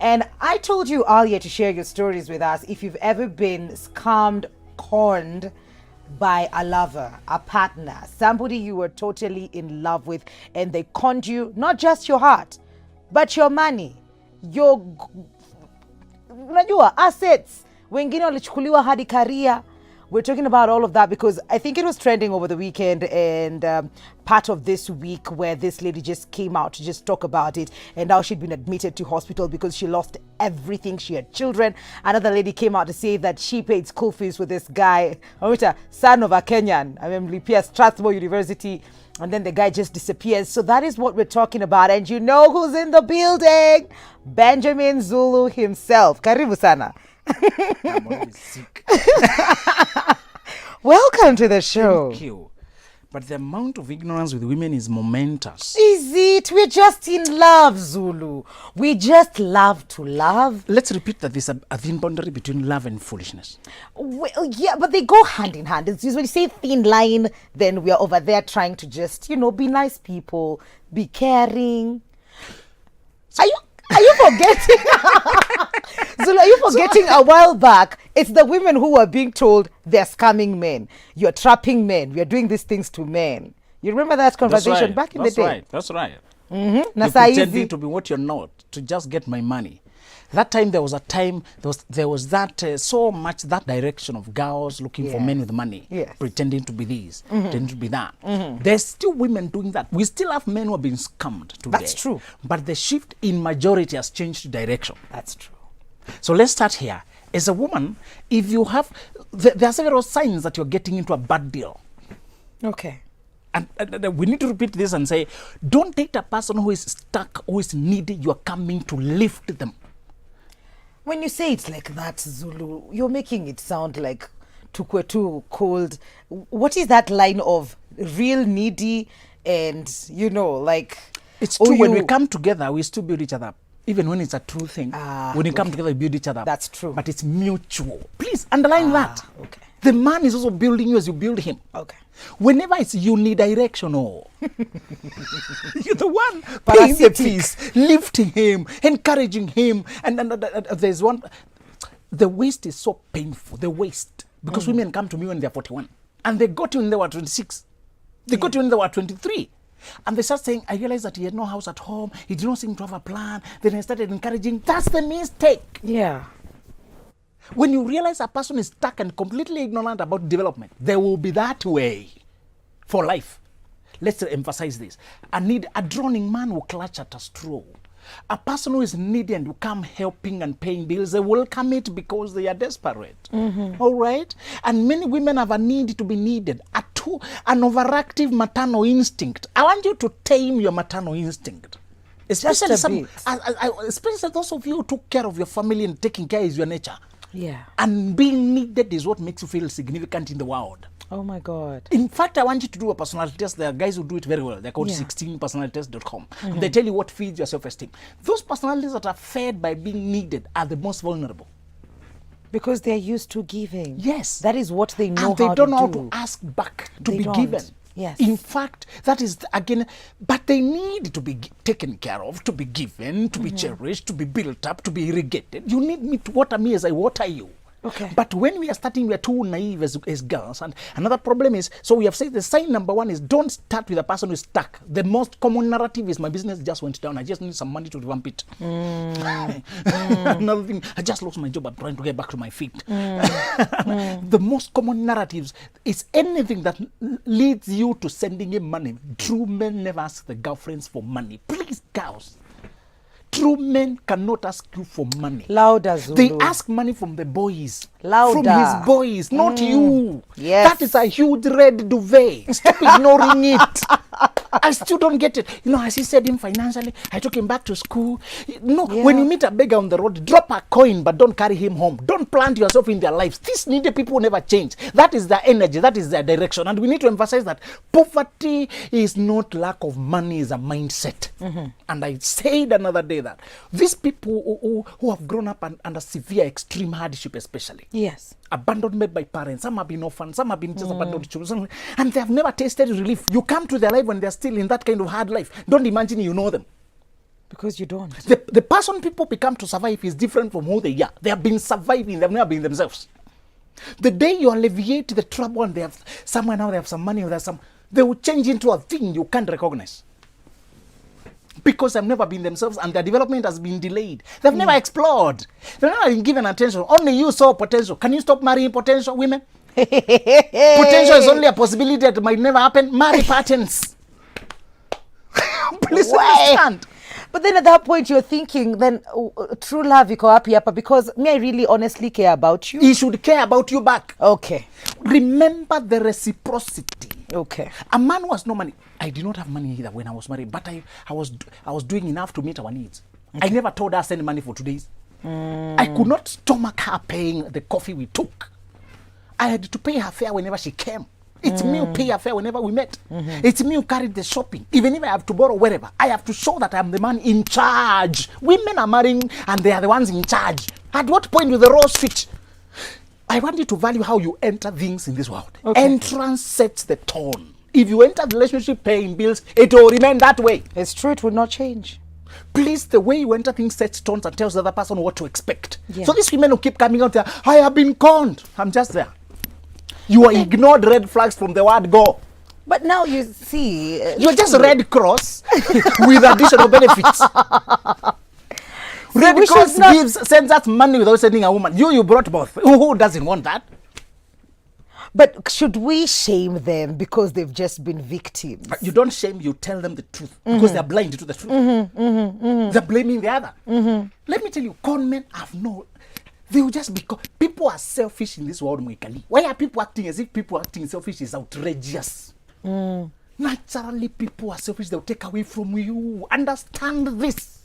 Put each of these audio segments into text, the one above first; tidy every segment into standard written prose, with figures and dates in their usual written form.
And I told you earlier to share your stories with us if you've ever been scammed, conned by a lover, a partner, somebody you were totally in love with, and they conned you, not just your heart, but your money, your unajua assets, wengine walichukuliwa hadi career. We're talking about all of that because I think it was trending over the weekend and part of this week where this lady just came out to just talk about it, and now she'd been admitted to hospital because she lost everything. She had children. Another lady came out to say that she paid school fees for this guy, son of a Kenyan, Lipia Strathmore University, and then the guy just disappears. So that is what we're talking about. And you know who's in the building? Benjamin Zulu himself. Karibu sana. I'm already sick. Welcome to the show. Thank you. But the amount of ignorance with women is momentous. Is it? We're just in love, Zulu. We just love to love. Let's repeat that there's a thin boundary between love and foolishness. Well, yeah, but they go hand in hand. It's usually say thin line, then we're over there trying to just, be nice people, be caring. Are you forgetting? Zulu, are you forgetting a while back? It's the women who were being told they're scamming men. You're trapping men. We're doing these things to men. You remember that conversation back in the day? That's right. Mm-hmm. You're pretending to be what you're not to just get my money. That time there was that so much that direction of girls looking for men with money, pretending to be this, pretending to be that. There's still women doing that. We still have men who have been scammed today. That's true. But the shift in majority has changed direction. That's true. So let's start here. As a woman, if you have, there are several signs that you're getting into a bad deal. Okay. And we need to repeat this and say, don't date a person who is stuck, who is needy. You are coming to lift them. When you say it's like that, Zulu, you're making it sound like tukwe too cold. What is that line of real needy and, like... It's true. When we come together, we still build each other up. Even when it's a true thing. When we come together, we build each other up. That's true. But it's mutual. Please underline that. Okay. The man is also building you as you build him. Okay. Whenever it's unidirectional, you're the one paying the fees, lifting him, encouraging him. And there's one, the waste is so painful, the waste. Because women come to me when they're 41. And they got you when they were 26. They got you when they were 23. And they start saying, I realized that he had no house at home. He did not seem to have a plan. Then I started encouraging. That's the mistake. Yeah. When you realize a person is stuck and completely ignorant about development, they will be that way for life. Let's emphasize this. A drowning man will clutch at a straw. A person who is needy and will come helping and paying bills, they welcome it because they are desperate. All right? And many women have a need to be needed. An overactive maternal instinct. I want you to tame your maternal instinct. Especially especially those of you who took care of your family and taking care is your nature. Yeah. And being needed is what makes you feel significant in the world. Oh my God. In fact, I want you to do a personality test. There are guys who do it very well. They're called 16personalitest.com. They tell you what feeds your self-esteem. Those personalities that are fed by being needed are the most vulnerable. Because they're used to giving. Yes. That is what they know how to do. And they don't know how to ask back to be given. Yes. In fact, that is, again, but they need to be taken care of, to be given, to be cherished, to be built up, to be irrigated. You need me to water me as I water you. Okay. But when we are starting, we are too naive as girls. And another problem is, so we have said the sign number one is don't start with a person who is stuck. The most common narrative is my business just went down. I just need some money to revamp it. Another thing, I just lost my job. I'm trying to get back to my feet. The most common narratives is anything that leads you to sending him money. True men never ask the girlfriends for money. Please, girls. True men cannot ask you for money. Louder, Zulu. They ask money from the boys. Louder. From his boys, not you. Yes. That is a huge red duvet. Stop ignoring it. I still don't get it. I assisted him financially. I took him back to school. When you meet a beggar on the road, drop a coin, but don't carry him home. Don't plant yourself in their lives. These needy people never change. That is their energy. That is their direction. And we need to emphasize that poverty is not lack of money, is a mindset. And I said another day that these people who have grown up under severe extreme hardship especially, yes, abandonment by parents, some have been orphaned, some have been just abandoned children, and they have never tasted relief. You come to their life when they're still in that kind of hard life. Don't imagine you know them. Because you don't. The person people become to survive is different from who they are. They have been surviving, they've never been themselves. The day you alleviate the trouble and they have somewhere now, they have some money, or there's some, they will change into a thing you can't recognize. Because they've never been themselves and their development has been delayed. They've never explored. They've never been given attention. Only you saw potential. Can you stop marrying potential women? Potential is only a possibility that might never happen. Marry patterns. Please understand. But then at that point you're thinking, then true love iko wapi hapa, because me, I really honestly care about you. He should care about you back. Okay. Remember the reciprocity. Okay. A man who has no money. I did not have money either when I was married, but I was doing enough to meet our needs. Okay. I never told her send money for 2 days. I could not stomach her paying the coffee we took. I had to pay her fare whenever she came. It's me who pay her fare whenever we met. It's me who carried the shopping. Even if I have to borrow wherever, I have to show that I'm the man in charge. Women are marrying and they are the ones in charge. At what point with the role switch? I want you to value how you enter things in this world. Okay. Entrance sets the tone. If you enter the relationship paying bills, it will remain that way. It's true, it will not change. Please, the way you enter things sets tones and tells the other person what to expect. Yeah. So these women who keep coming out there, I have been conned. I'm just there. You are ignored red flags from the word go. But now you see... You're just Red Cross with additional benefits. Red Cross sends us money without sending a woman. You brought both. Who doesn't want that? But should we shame them because they've just been victims? You don't shame, you tell them the truth. Because they're blind to the truth. They're blaming the other. Let me tell you, con men have no... They will just because people are selfish in this world, Mwikali. Why are people acting as if people acting selfish is outrageous? Naturally, people are selfish. They'll take away from you. Understand this.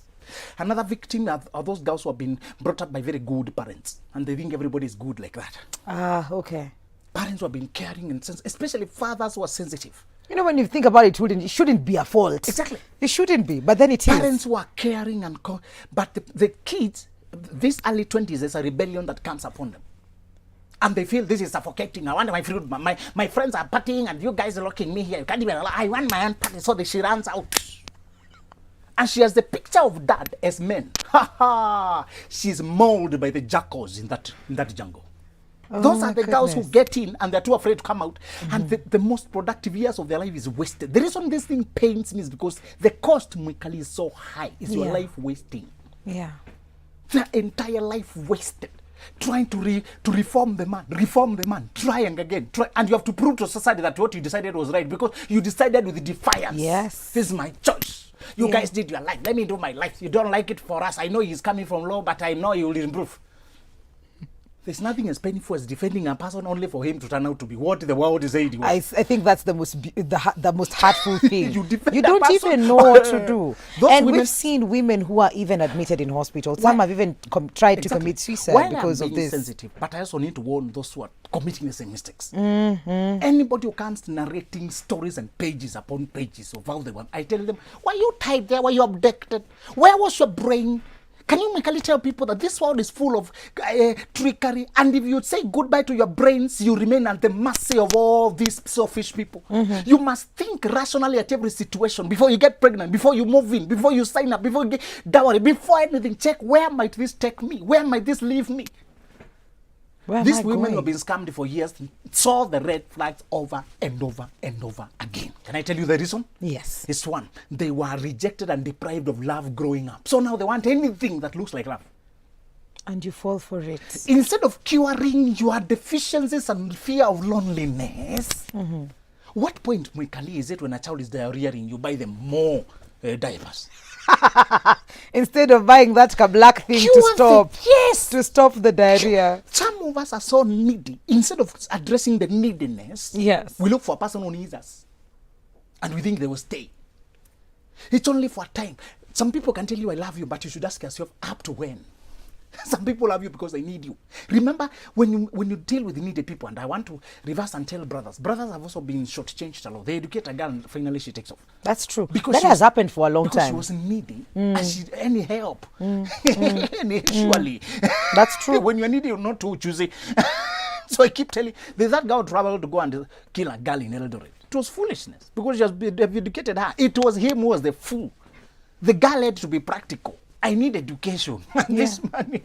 Another victim are those girls who have been brought up by very good parents, and they think everybody is good like that. Ah, okay. Parents who have been caring and sensitive, especially fathers who are sensitive. You know, when you think about it, it shouldn't be a fault. Exactly. It shouldn't be, but then it is. Parents who are caring and but the kids, this early 20s, there's a rebellion that comes upon them. And they feel this is suffocating. I want my freedom. My friends are partying and you guys are locking me here. You can't even allow. I want my own party. So she runs out. And she has the picture of dad as men. Ha ha! She's mauled by the jackals in that jungle. Oh, those are the girls who get in and they're too afraid to come out. And the most productive years of their life is wasted. The reason this thing pains me is because the cost, Mwikali, is so high. Is your life wasting. Yeah. Their entire life wasted trying to reform the man, trying again, and you have to prove to society that what you decided was right because you decided with defiance. Yes, this is my choice. You guys did your life, let me do my life. You don't like it for us. I know he's coming from low, but I know he will improve. There's nothing as painful as defending a person only for him to turn out to be what the world is saying. I think that's the most hurtful thing. You don't even know what to do. And we've seen women who are even admitted in hospital. Some have even tried to commit suicide because of this. Sensitive, but I also need to warn those who are committing the same mistakes. Anybody who comes narrating stories and pages upon pages of how they want, I tell them, why you tied there? Why you abducted? Where was your brain? Can you make tell people that this world is full of trickery, and if you say goodbye to your brains, you remain at the mercy of all these selfish people? You must think rationally at every situation before you get pregnant, before you move in, before you sign up, before you get dowry, before anything. Check, where might this take me? Where might this leave me? These women who have been scammed for years saw the red flags over and over and over again. Can I tell you the reason? Yes. It's one. They were rejected and deprived of love growing up. So now they want anything that looks like love. And you fall for it. Instead of curing your deficiencies and fear of loneliness, what point, Mwikali, is it when a child is diarrheaing, you buy them more diapers? Instead of buying that black thing to stop the diarrhea. Some of us are so needy. Instead of addressing the neediness, we look for a person who needs us, and we think they will stay. It's only for a time. Some people can tell you I love you, but you should ask yourself, up to when? Some people love you because they need you. Remember, when you deal with needy people, and I want to reverse and tell brothers have also been shortchanged a lot. They educate a girl and finally she takes off. That's true. Because that has happened for a long because time. Because she was needy and she any help. Surely. That's true. When you're needy, you're not too choosy. So I keep telling, there's that girl traveled to go and kill a girl in Eldoret. It was foolishness because she has educated her. It was him who was the fool. The girl had to be practical. I need education. This money.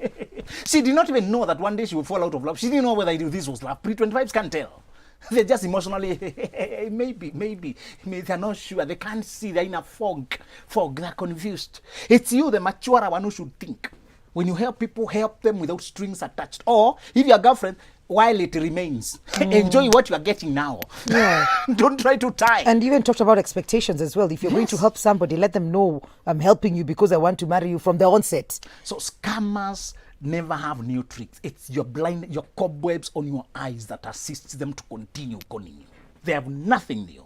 She did not even know that one day she would fall out of love. She didn't know whether this was love. Pre-25s can't tell. They're just emotionally, maybe. They're not sure. They can't see. They're in a fog. They're confused. It's you, the mature one, who should think. When you help people, help them without strings attached. Or, if your girlfriend, while it remains, enjoy what you are getting now. Yeah. Don't try to tie. And you even talked about expectations as well. If you're going to help somebody, let them know I'm helping you because I want to marry you from the onset. So scammers never have new tricks. It's your cobwebs on your eyes that assists them to continue conning you. They have nothing new.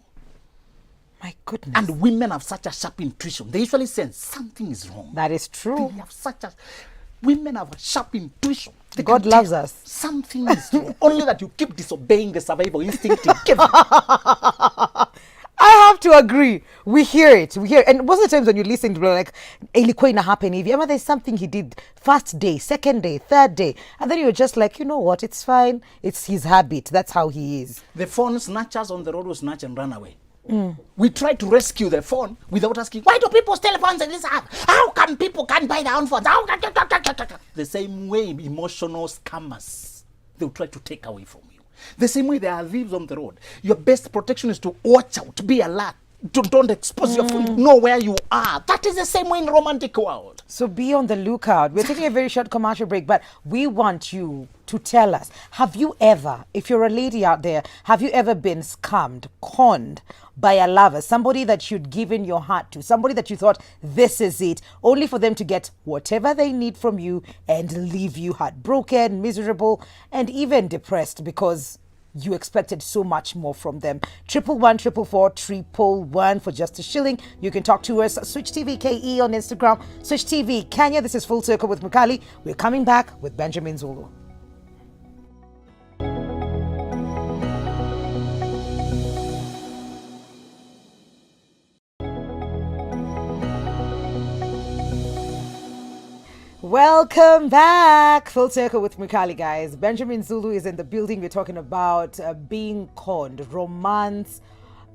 My goodness. And women have such a sharp intuition. They usually sense something is wrong. That is true. They have women have a sharp intuition. God loves us. Something is wrong. Only that you keep disobeying the survival instinct. I have to agree. We hear it. And most of the times when you listen to like, ilikuwa ina happen hivi. Remember there's something he did first day, second day, third day. And then you're just like, you know what? It's fine. It's his habit. That's how he is. The phone snatchers on the road will snatch and run away. We try to rescue the phone without asking, why do people steal phones in this app? How come people can't buy their own phones? The same way emotional scammers, they'll try to take away from you. The same way there are thieves on the road. Your best protection is to watch out, to be alert. Don't expose your phone, know where you are. That is the same way in romantic world. So be on the lookout. We're taking a very short commercial break, but we want you to tell us, have you ever, if you're a lady out there, have you ever been scammed, conned by a lover, somebody that you'd given your heart to, somebody that you thought this is it, only for them to get whatever they need from you and leave you heartbroken, miserable, and even depressed because you expected so much more from them. 111-444-111 for just a shilling. You can talk to us. Switch TV KE on Instagram. Switch TV Kenya. This is Full Circle with Mukali. We're coming back with Benjamin Zulu. Welcome back. Full Circle with Mukali, guys. Benjamin Zulu is in the building. We're talking about being conned, romance,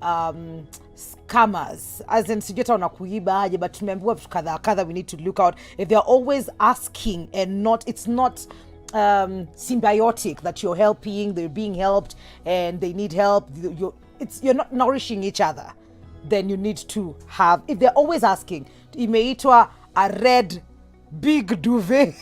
scammers. As in, sijeta kuiba, but tumeambiwa kadha we need to look out. If they're always asking and it's not symbiotic, that you're helping, they're being helped, and they need help, you're not nourishing each other, then you need to have, if they're always asking, imeitwa a red big duvet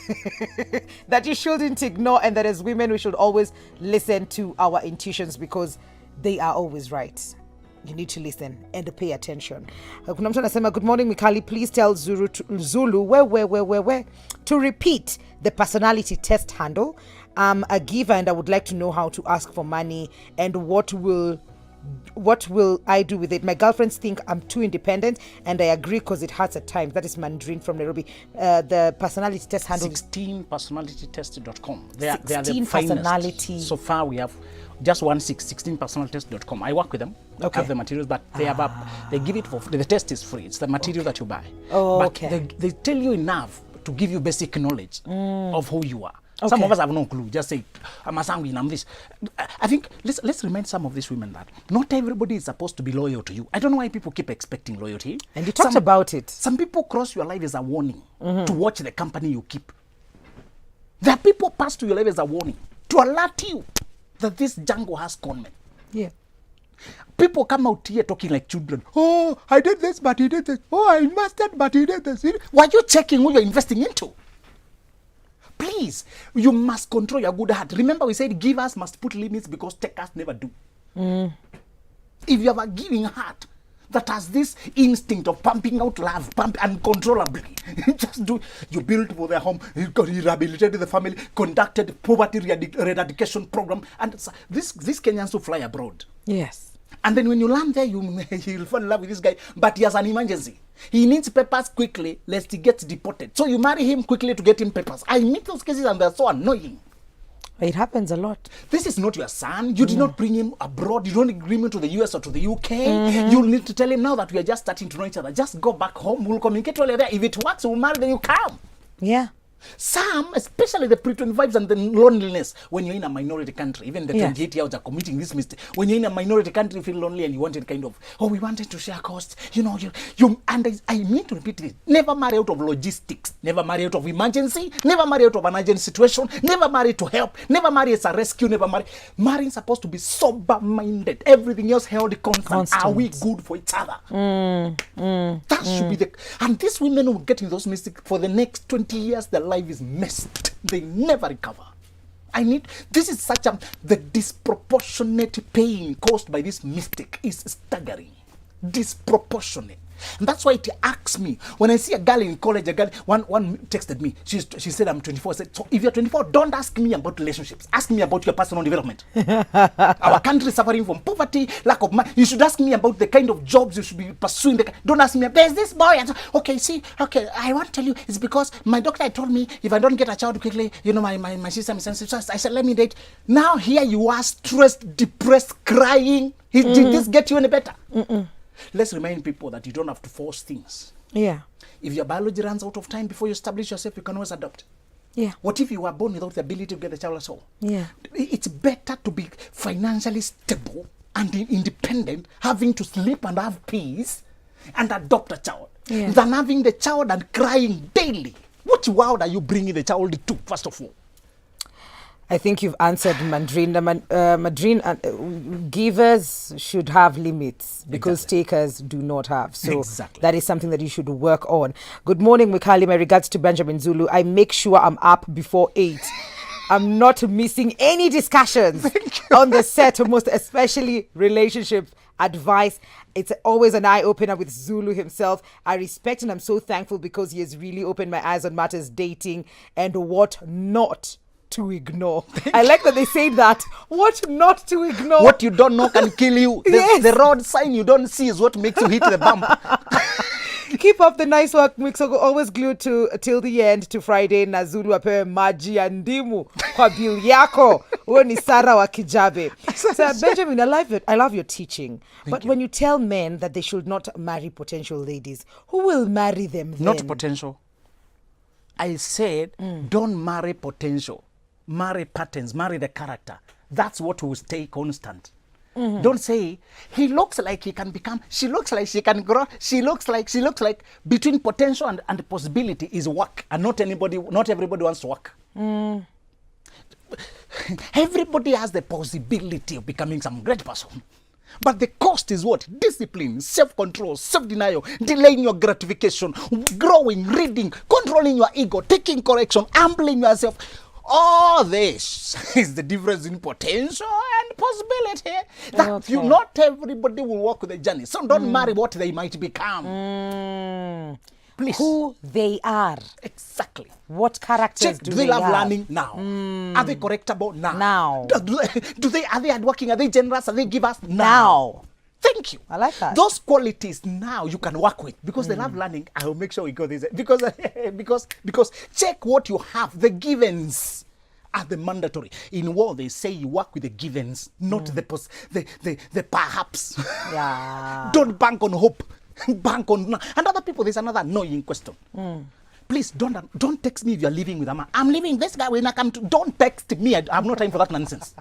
that you shouldn't ignore, and that as women we should always listen to our intuitions because they are always right. You need to listen and pay attention. Kuna mtu anasema, good morning Mikali, please tell Zulu where to repeat the personality test handle. I'm a giver and I would like to know how to ask for money and what will I do with it? My girlfriends think I'm too independent, and I agree because it hurts at times. That is Mandarin from Nairobi. The personality test handle 16personalitytest.com. They are the 16 personality. So far we have just 16personalitytest.com. I work with them. Okay. Have the materials, but they have they give it for free. The test is free. It's the material that you buy. Oh, but okay. They tell you enough to give you basic knowledge of who you are. Okay. Some of us have no clue. Just say, I'm a sanguine, I'm this. I think, let's remind some of these women that not everybody is supposed to be loyal to you. I don't know why people keep expecting loyalty. And you talked about it. Some people cross your life as a warning to watch the company you keep. There are people pass to your life as a warning to alert you that this jungle has conmen. Yeah. People come out here talking like children. Oh, I did this, but he did this. Oh, I invested, but he did this. Why are you checking who you're investing into? Please, you must control your good heart. Remember we said givers must put limits because takers never do. If you have a giving heart that has this instinct of pumping out love, pump uncontrollably, just do. You built for their home, you rehabilitated the family, conducted poverty eradication program, and these Kenyans who fly abroad. Yes. And then when you land there, you'll fall in love with this guy, but he has an emergency. He needs papers quickly, lest he gets deported. So you marry him quickly to get him papers. I meet those cases and they're so annoying. It happens a lot. This is not your son. You did not bring him abroad. You don't agree him to the US or to the UK. You'll need to tell him now that we are just starting to know each other. Just go back home. We'll communicate while you're there. If it works, we'll marry, then you come. Yeah. Some, especially the pre-25s and the loneliness, when you're in a minority country, even the 28-year-olds are committing this mistake. When you're in a minority country, you feel lonely and you wanted kind of, we wanted to share costs. And I mean to repeat this, never marry out of logistics, never marry out of emergency, never marry out of an urgent situation, never marry to help, never marry as a rescue, never marry. Marrying supposed to be sober-minded. Everything else held constant. Are we good for each other? That should be and these women who get in those mistakes for the next 20 years, their life is messed. They never recover. This is the disproportionate pain caused by this mistake is staggering. Disproportionate. And that's why it irks me when I see a girl in college. One texted me. She said, I'm 24. I said, so if you're 24, don't ask me about relationships. Ask me about your personal development. Our country is suffering from poverty, lack of money. You should ask me about the kind of jobs you should be pursuing. Don't ask me, there's this boy. Okay, I want to tell you, it's because my doctor told me if I don't get a child quickly, my system is sensitive. So I said, let me date. Now here you are, stressed, depressed, crying. Did this get you any better? Let's remind people that you don't have to force things. Yeah. If your biology runs out of time before you establish yourself, you can always adopt. Yeah. What if you were born without the ability to get the child at all? Yeah. It's better to be financially stable and independent, having to sleep and have peace, and adopt a child, than having the child and crying daily. Which world are you bringing the child to, first of all? I think you've answered, Madrina. Givers should have limits because takers do not have. So that is something that you should work on. Good morning, Mikali. My regards to Benjamin Zulu. I make sure I'm up before 8. I'm not missing any discussions on the set, most especially relationship advice. It's always an eye-opener with Zulu himself. I respect and I'm so thankful because he has really opened my eyes on matters dating and what not to ignore. I like that they say that. What not to ignore. What you don't know can kill you. The road sign you don't see is what makes you hit the bump. Keep up the nice work, Mixogo. Always glued till the end to Friday. Na Zulu apewe maji ya ndimu kwa bill yako. Uwe ni Sara wa Kijabe. So Benjamin, I love your teaching. But when you tell men that they should not marry potential ladies, who will marry them then? Not potential. I said, don't marry potential. Marry patterns, marry the character. That's what will stay constant. Don't say, he looks like he can become, she looks like she can grow, she looks like. Between potential and possibility is work. And not everybody wants to work. Everybody has the possibility of becoming some great person. But the cost is what? Discipline, self-control, self-denial, delaying your gratification, growing, reading, controlling your ego, taking correction, humbling yourself. All this is the difference in potential and possibility. Not everybody will walk the journey. So don't marry what they might become. Please. Who they are. Exactly. What characters do they love learning now? Are they correctable now? Are they hardworking? Are they generous? Are they givers now? Thank you. I like that. Those qualities now you can work with because they love learning. I will make sure we go this because check what you have. The givens are the mandatory. In war, they say you work with the givens, not the perhaps. Yeah. Don't bank on hope. Bank on and other people. There's another annoying question. Please don't text me if you're living with a man. I'm leaving this guy when I come to. Don't text me. I have no time for that nonsense.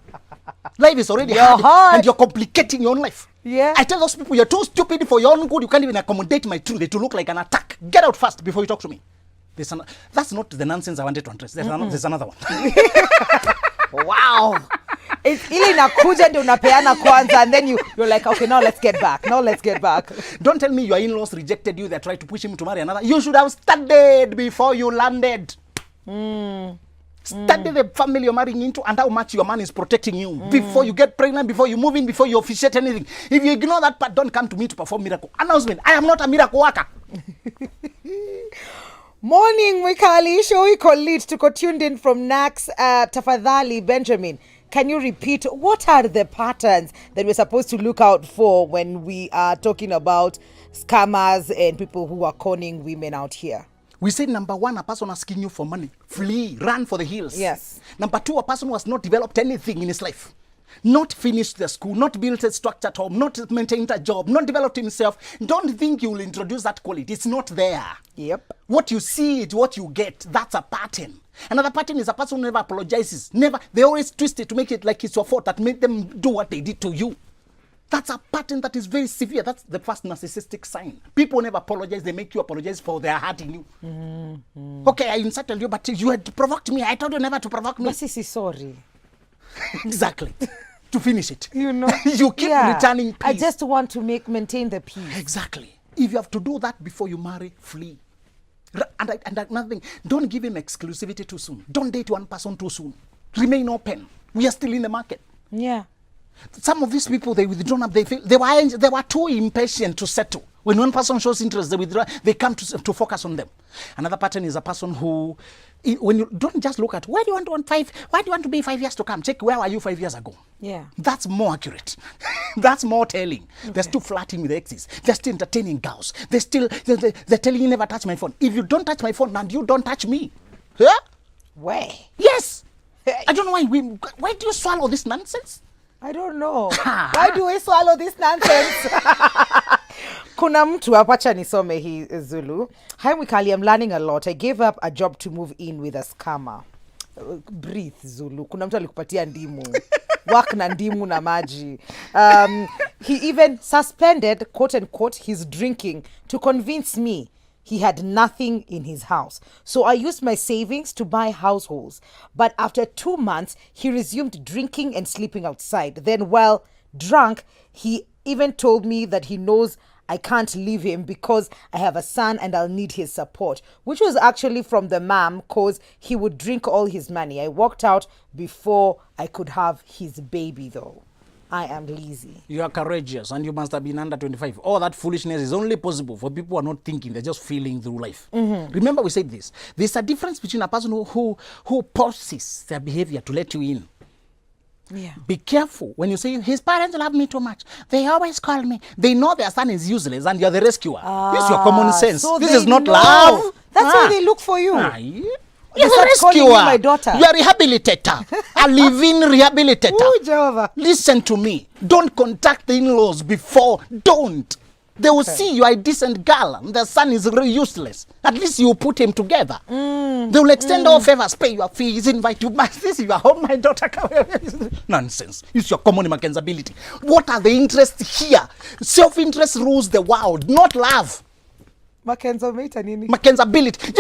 Life is already hard and you're complicating your own life. Yeah. I tell those people you're too stupid for your own good. You can't even accommodate my truth. It will look like an attack. Get out fast before you talk to me. That's not the nonsense I wanted to address. There's another one. Wow. Ili inakuja ndio unapeana kwanza and then you're like, okay, now let's get back. Don't tell me your in-laws rejected you. They tried to push him to marry another. You should have studied before you landed. Study the family you're marrying into and how much your man is protecting you before you get pregnant, before you move in, before you officiate anything. If you ignore that part, don't come to me to perform miracle. Announcement, I am not a miracle worker. Morning, Mikali. Show iko lead to tuned in from Nax. Tafadhali, Benjamin, can you repeat what are the patterns that we're supposed to look out for when we are talking about scammers and people who are conning women out here? We said number one, a person asking you for money. Flee, run for the hills. Yes. Number two, a person who has not developed anything in his life. not finished the school, not built a structure at home, not maintained a job, not developed himself, don't think you will introduce that quality. It's not there. Yep. What you see is what you get. That's a pattern. Another pattern is a person who never apologizes. Never. They always twist it to make it like it's your fault that made them do what they did to you. That's a pattern that is very severe. That's the first narcissistic sign. People never apologize. They make you apologize for their hurting you. Okay, I insulted you, but you had provoked me. I told you never to provoke me. Masisi, sorry. Exactly. To finish it. You know. You keep returning peace. I just want to maintain the peace. Exactly. If you have to do that before you marry, flee. And another thing, don't give him exclusivity too soon. Don't date one person too soon. Remain open. We are still in the market. Yeah. Some of these people, they withdrawn up. They feel they were too impatient to settle. When one person shows interest, they withdraw. They come to focus on them. Another pattern is a person who, when you don't just look at why do you want to be 5 years to come. Check where were you 5 years ago. Yeah. That's more accurate. That's more telling. Okay. They're still flirting with exes. They're still entertaining girls. They're telling you never touch my phone. If you don't touch my phone, and you don't touch me. Yeah? Where? Yes. I don't know why do you swallow this nonsense? I don't know. Why do we swallow this nonsense? Kuna mtu wacha nisome hii Zulu. Hi Mikali, I'm learning a lot. I gave up a job to move in with a scammer. Breathe Zulu. Kuna mtu alikupatia ndimu. Work na ndimu na maji. He even suspended, quote unquote, his drinking to convince me he had nothing in his house. So I used my savings to buy households. But after 2 months, he resumed drinking and sleeping outside. Then while drunk, he even told me that he knows I can't leave him because I have a son and I'll need his support, which was actually from the mom because he would drink all his money. I walked out before I could have his baby though. I am lazy. You are courageous and you must have been under 25. All that foolishness is only possible for people who are not thinking. They're just feeling through life. Remember we said this. There's a difference between a person who pauses their behavior to let you in. Yeah. Be careful when you say, his parents love me too much. They always call me. They know their son is useless and you're the rescuer. Use your common sense. So this is not know. love. That's why they look for you. You're a rescuer. My daughter. You are a rehabilitator. A living rehabilitator. Ooh, Jehovah. Listen to me. Don't contact the in-laws before. Don't. They will see you are a decent girl and the son is really useless. At least you put him together. They will extend all favors, pay your fees, invite you. This is your home, my daughter. Nonsense. Use your common Mackenzie ability. What are the interests here? Self-interest rules the world, not love. Mackenzie mate nini? Mackenzie ability.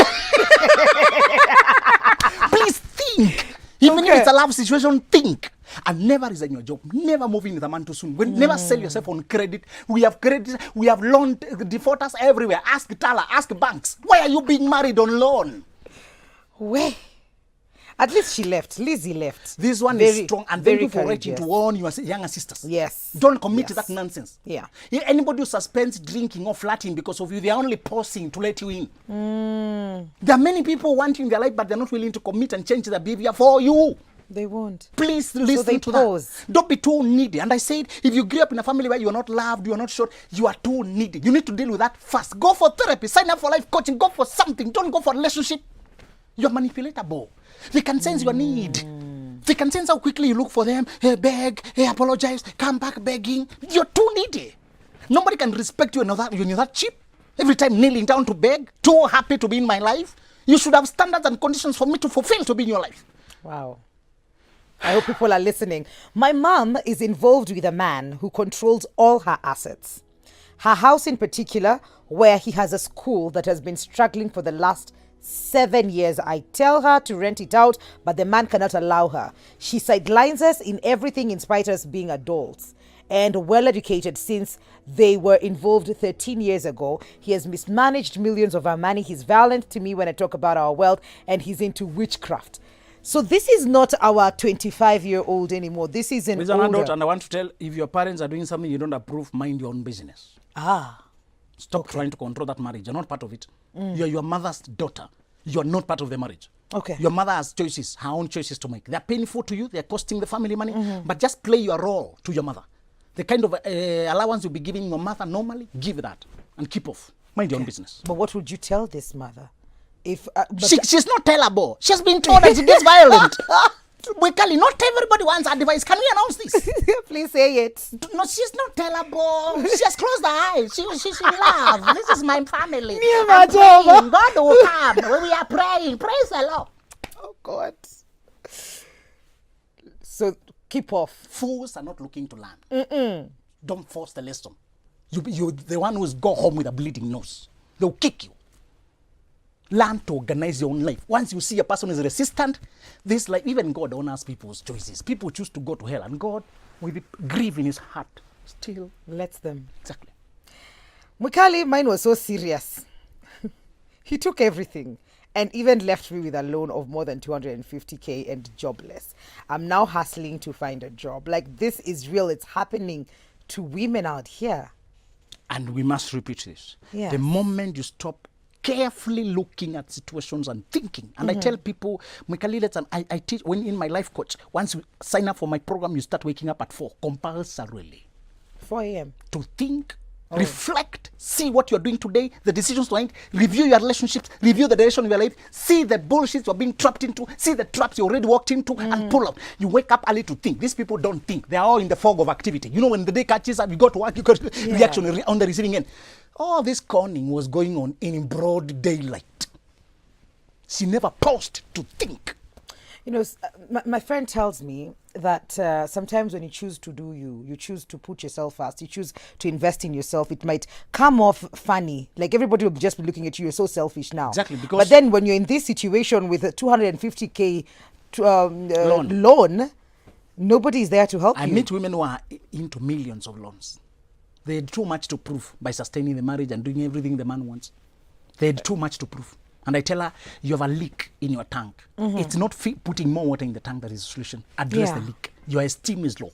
Please think. Even if it's a love situation, think. And never resign your job. Never move in with a man too soon. Never sell yourself on credit. We have credit. We have loan defaulters everywhere. Ask Tala. Ask banks. Why are you being married on loan? Where? At least she left. Lizzie left. This one is strong. And thank you for writing to warn your younger sisters. Yes. Don't commit to that nonsense. Yeah. Anybody who suspends drinking or flirting because of you, they are only pausing to let you in. There are many people who want you in their life, but they're not willing to commit and change their behavior for you. They won't. Please listen to that. Don't be too needy. And I said, if you grew up in a family where you are not loved, you are not sure, you are too needy. You need to deal with that first. Go for therapy. Sign up for life coaching. Go for something. Don't go for a relationship. You're manipulatable. They can sense your need. They can sense how quickly you look for them. Hey, beg. Hey, apologize. Come back begging. You're too needy. Nobody can respect you when you're that cheap. Every time kneeling down to beg. Too happy to be in my life. You should have standards and conditions for me to fulfill to be in your life. Wow. I hope people are listening. My mom is involved with a man who controls all her assets. Her house in particular, where he has a school that has been struggling for the last 7 years. I tell her to rent it out, but the man cannot allow her. She sidelines us in everything in spite of us being adults and well-educated since they were involved 13 years ago. He has mismanaged millions of our money. He's violent to me when I talk about our wealth, and he's into witchcraft. So this is not our 25-year-old anymore. This is an older. Adult, and I want to tell, if your parents are doing something you don't approve, mind your own business. Stop trying to control that marriage. You're not part of it. You're your mother's daughter. You're not part of the marriage. Okay. Your mother has choices, her own choices to make. They're painful to you. They're costing the family money. But just play your role to your mother. The kind of allowance you'll be giving your mother normally, give that and keep off. Mind your own business. But what would you tell this mother? If she's not tellable. She's been told that she gets violent. Mwikali, not everybody wants advice. Can we announce this? Please say it. No, she's not tellable. She has closed her eyes. She loves. This is my family. I'm praying. God will come. When we are praying, praise the Lord. Oh God. So keep off. Fools are not looking to learn. Don't force the lesson. You the one who's go home with a bleeding nose. They'll kick you. Learn to organize your own life. Once you see a person is resistant, this life, even God honors people's choices. People choose to go to hell, and God, with grief in his heart, still lets them. Exactly. Mukali, mine was so serious. He took everything and even left me with a loan of more than 250K and jobless. I'm now hustling to find a job. Like, this is real. It's happening to women out here. And we must repeat this. Yes. The moment you stop carefully looking at situations and thinking. And I tell people, I teach when in my life coach, once you sign up for my program, you start waking up at 4, compulsorily. 4 a.m. To think, reflect, see what you're doing today, the decisions to make, review your relationships, review the direction of your life, see the bullshit you're being trapped into, see the traps you already walked into, and pull out. You wake up early to think. These people don't think. They are all in the fog of activity. You know, when the day catches up, you go to work, you got reaction on the receiving end. All this conning was going on in broad daylight. She never paused to think. You know, my friend tells me that sometimes when you choose to do you choose to put yourself first, you choose to invest in yourself, it might come off funny. Like, everybody will just be looking at you, you're so selfish now. Exactly. Because but then when you're in this situation with a 250K loan, nobody is there to help you. I meet women who are into millions of loans. They had too much to prove by sustaining the marriage and doing everything the man wants. They had too much to prove. And I tell her, you have a leak in your tank. It's not putting more water in the tank that is the solution. Address the leak. Your esteem is low.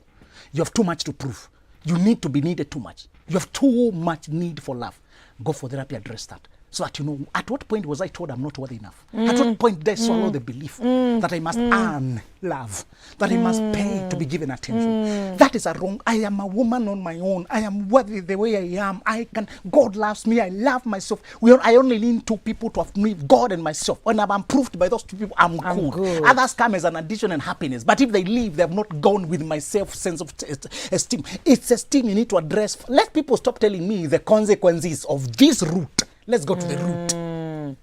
You have too much to prove. You need to be needed too much. You have too much need for love. Go for therapy, address that. So that you know, at what point was I told I'm not worthy enough? At what point did I swallow the belief that I must earn love, that I must pay to be given attention? That is a wrong. I am a woman on my own. I am worthy the way I am. God loves me. I love myself. I only need 2 people to have me, God and myself. When I'm approved by those 2 people, I'm good. Others come as an addition and happiness. But if they leave, they have not gone with my sense of esteem. It's esteem you need to address. Let people stop telling me the consequences of this route. Let's go to the root.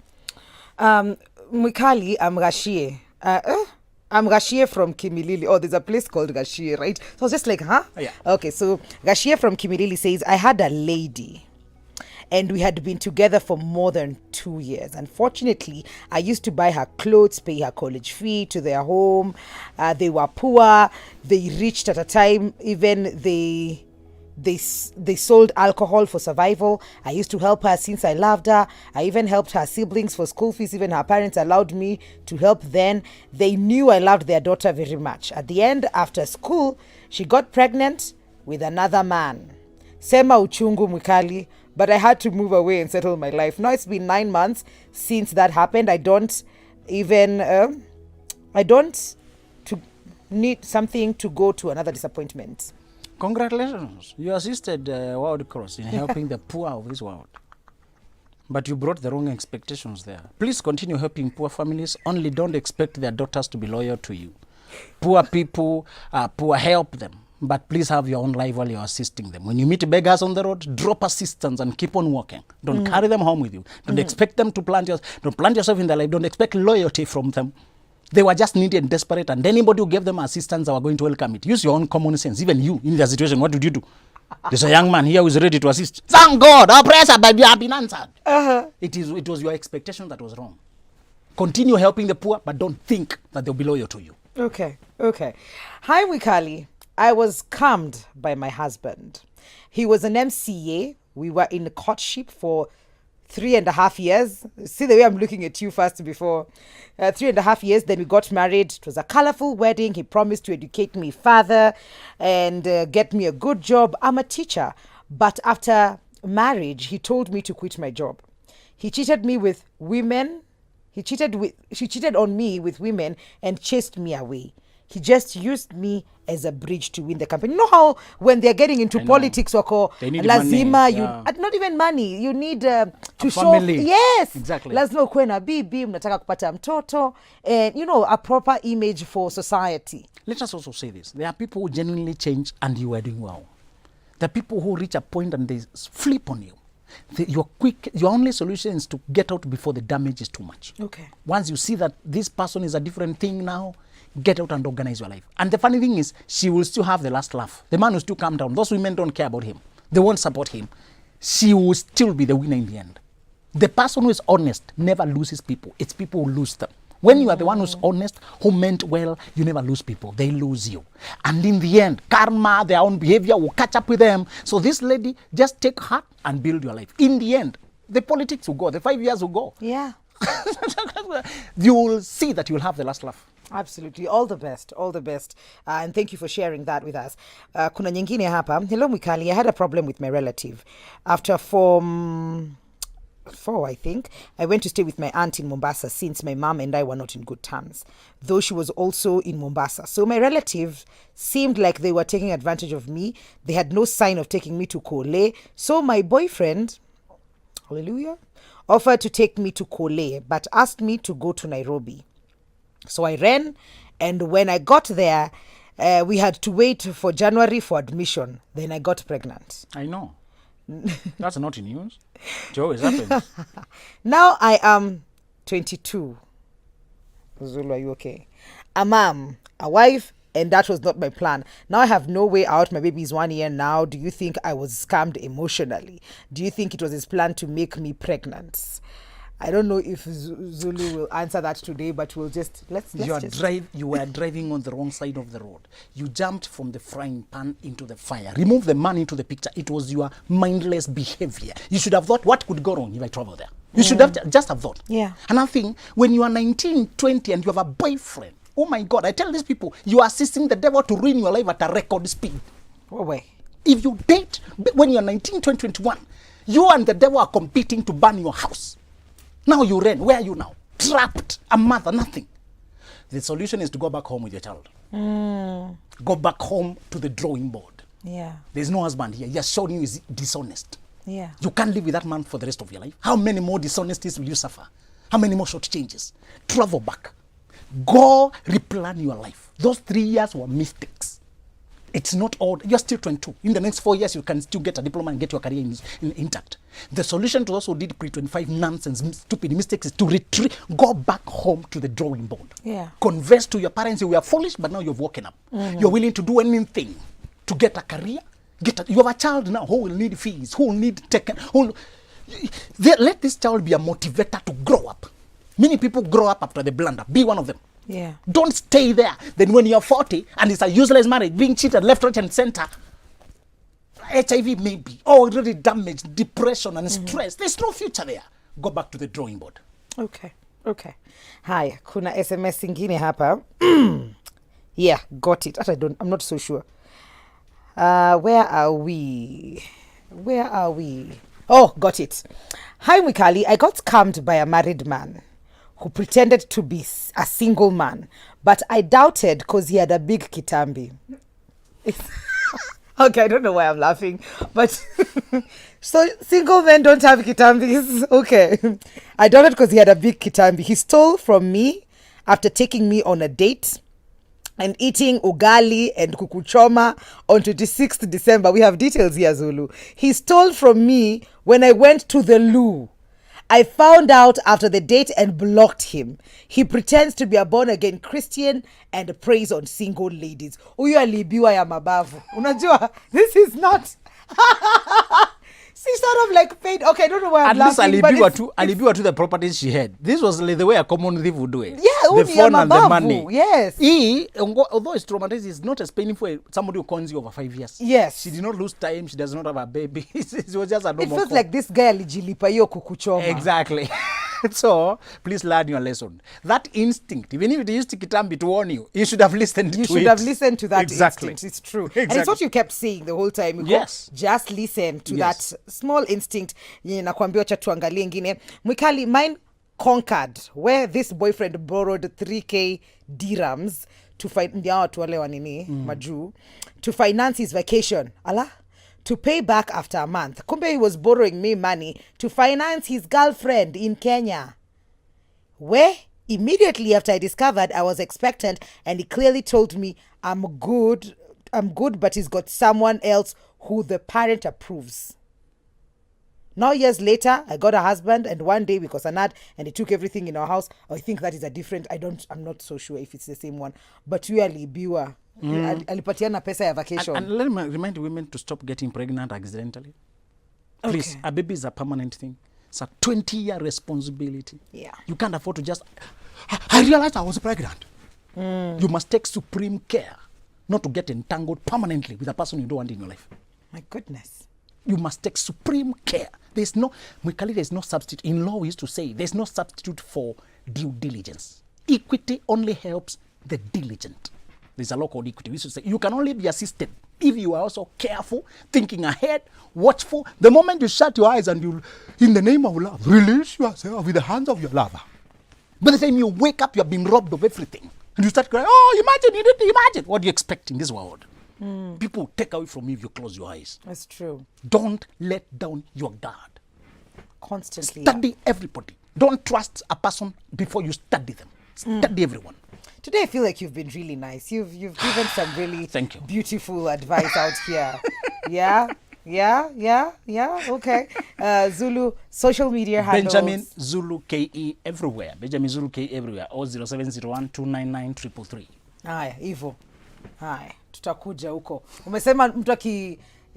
Mwikali, I'm Gashie. I'm Gashie from Kimilili. Oh, there's a place called Gashie, right? So I was just like, huh? Yeah. Okay, so Gashie from Kimilili says, I had a lady and we had been together for more than 2 years. Unfortunately, I used to buy her clothes, pay her college fee to their home. They were poor. They reached at a time, even they sold alcohol for survival. I used to help her since I loved her. I even helped her siblings for school fees. Even her parents allowed me to help then. They knew I loved their daughter very much. At the end, after school, she got pregnant with another man. Sema uchungu Mwikali, but I had to move away and settle my life. Now it's been 9 months since that happened. I don't need something to go to another disappointment. Congratulations. You assisted World Cross in helping the poor of this world. But you brought the wrong expectations there. Please continue helping poor families. Only don't expect their daughters to be loyal to you. Poor people are poor, help them. But please have your own life while you're assisting them. When you meet beggars on the road, drop assistance and keep on walking. Don't carry them home with you. Don't expect them to don't plant yourself in their life. Don't expect loyalty from them. They were just needy and desperate, and anybody who gave them assistance, they were going to welcome it. Use your own common sense. Even you, in the situation, what did you do? There's a young man here who is ready to assist. Thank God, our prayers have been answered. It was your expectation that was wrong. Continue helping the poor, but don't think that they'll be loyal to you. Okay. Hi, Mwikali. I was scammed by my husband. He was an MCA. We were in courtship for 3.5 years. See the way I'm looking at you first before. 3.5 years, then we got married. It was a colorful wedding. He promised to educate me further and get me a good job. I'm a teacher. But after marriage, he told me to quit my job. He cheated me with women. She cheated on me with women and chased me away. He just used me as a bridge to win the campaign. You know how when they're getting into politics, wako They need lazima money, you yeah. not even money, you need to show family. yes, Exactly. lazima ukuwe na bibi, mnataka kupata mtoto, and you know, a proper image for society. Let us also say this. There are people who genuinely change and you are doing well. There are people who reach a point and they flip on you. Your only solution is to get out before the damage is too much. Okay. Once you see that this person is a different thing now, get out and organize your life. And the funny thing is, she will still have the last laugh. The man will still calm down. Those women don't care about him. They won't support him. She will still be the winner in the end. The person who is honest never loses people. It's people who lose them. When you are the one who's honest, who meant well, you never lose people. They lose you. And in the end, karma, their own behavior will catch up with them. So this lady, just take heart and build your life. In the end, the politics will go. The 5 years will go. Yeah. You will see that you will have the last laugh. Absolutely. All the best. All the best. And thank you for sharing that with us. Kuna nyingine hapa. Hello, Mwikali. I had a problem with my relative. After Form 4, I think, I went to stay with my aunt in Mombasa since my mom and I were not in good terms, though she was also in Mombasa. So my relative seemed like they were taking advantage of me. They had no sign of taking me to Kole. So my boyfriend, hallelujah, offered to take me to Kole, but asked me to go to Nairobi. So I ran, and when I got there, we had to wait for January for admission. Then I got pregnant. I know. That's not in news. Joe, is happening. Now I am 22. Zulu, are you okay? A mom, a wife, and that was not my plan. Now I have no way out. My baby is 1 year now. Do you think I was scammed emotionally? Do you think it was his plan to make me pregnant? I don't know if Zulu will answer that today, but we'll just let's You were driving on the wrong side of the road. You jumped from the frying pan into the fire. Remove the man into the picture. It was your mindless behavior. You should have thought, what could go wrong if I travel there? You should have just have thought. Yeah. Another thing, when you are 19, 20, and you have a boyfriend, oh my God, I tell these people, you are assisting the devil to ruin your life at a record speed. What way? If you date when you are 19, 20, 21, you and the devil are competing to burn your house. Now you ran. Where are you now? Trapped. A mother, nothing. The solution is to go back home with your child. Go back home to the drawing board. Yeah. There's no husband here. He has shown you is dishonest. Yeah. You can't live with that man for the rest of your life. How many more dishonesties will you suffer? How many more short changes? Travel back. Go replan your life. Those 3 years were mistakes. It's not all. You're still 22. In the next 4 years, you can still get a diploma and get your career intact. The solution to those who did pre-25 nonsense, stupid mistakes is to retreat. Go back home to the drawing board. Yeah. Confess to your parents you were foolish, but now you've woken up. You're willing to do anything to get a career. You have a child now who will need fees, who will need taken. Let this child be a motivator to grow up. Many people grow up after the blunder. Be one of them. Yeah. Don't stay there. Then when you're 40 and it's a useless marriage, being cheated left, right, and center, HIV maybe, already damaged, depression and stress. There's no future there. Go back to the drawing board. Okay. Okay. Haya, kuna SMS ingine hapa. Yeah, got it. I'm not so sure. Where are we? Oh, got it. Hi, Mwikali. I got scammed by a married man who pretended to be a single man, but I doubted because he had a big kitambi. Okay, I don't know why I'm laughing, but so single men don't have kitambis. Okay. I doubted because he had a big kitambi. He stole from me after taking me on a date and eating ugali and kukuchoma on 26th December. We have details here, Zulu. He stole from me when I went to the loo. I found out after the date and blocked him. He pretends to be a born-again Christian and preys on single ladies. Huyu alibiwa ya mabavu. Unajua, this is not... She sort of like paid. Okay, I don't know why I'm laughing. At least alibiwa to the properties she had. This was the way a common thief would do it. Yeah, the phone and the money. Yes. Although it's traumatized, it's not as painful as somebody who cons you over 5 years. Yes. She did not lose time. She does not have a baby. It was just a normal. It feels like this guy alijilipa hiyo kukuchoma. Exactly. So, please learn your lesson. That instinct, even if it used Kitambi to warn you, you should have listened to it. You should have listened to that exactly. instinct. It's true. Exactly. And it's what you kept saying the whole time. Yes. Just listen to that small instinct. Nakwambia cha tuangalie ingine. Mwikali, mine conquered, where this boyfriend borrowed 3k dirhams to to finance his vacation. Allah, to pay back after a month. Kumbe he was borrowing me money to finance his girlfriend in Kenya. Where immediately after I discovered I was expectant, and he clearly told me I'm good, but he's got someone else who the parent approves. Now years later, I got a husband, and one day because Anad and he took everything in our house. I think that is a different. I'm not so sure if it's the same one. But we alibiwa. Alipatiana pesa ya vacation. And let me remind women to stop getting pregnant accidentally. Please, a baby is a permanent thing. It's a 20-year responsibility. Yeah. You can't afford to just, I realized I was pregnant. You must take supreme care not to get entangled permanently with a person you don't want in your life. My goodness. You must take supreme care. There's no substitute. In law, we used to say there's no substitute for due diligence. Equity only helps the diligent. There's a law called equity. We used to say you can only be assisted if you are also careful, thinking ahead, watchful. The moment you shut your eyes and you, in the name of love, release yourself with the hands of your lover. By the time you wake up, you have been robbed of everything. And you start crying, oh, imagine, you didn't imagine. What do you expect in this world? People take away from you if you close your eyes. That's true. Don't let down your guard. Constantly. Study everybody. Don't trust a person before you study them. Study everyone. Today I feel like you've been really nice. You've given some really Thank you. Beautiful advice out here. Yeah. Okay. Zulu social media handles. Benjamin Zulu KE everywhere. Benjamin Zulu KE everywhere. Or 0701 299 333. Haya, hivyo. Haya, tutakuja huko. Umesema mtu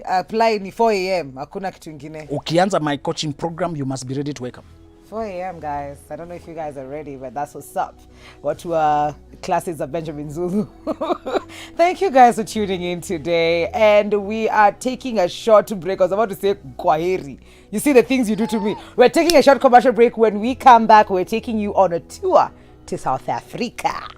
apply ni 4 am, hakuna kitu kingine. Ukianza my coaching program, you must be ready to wake up. 4 am, guys. I don't know if you guys are ready, but that's what's up. What to classes of Benjamin Zulu. Thank you guys for tuning in today. And we are taking a short break. I was about to say kwaheri. You see the things you do to me. We're taking a short commercial break. When we come back, we're taking you on a tour to South Africa.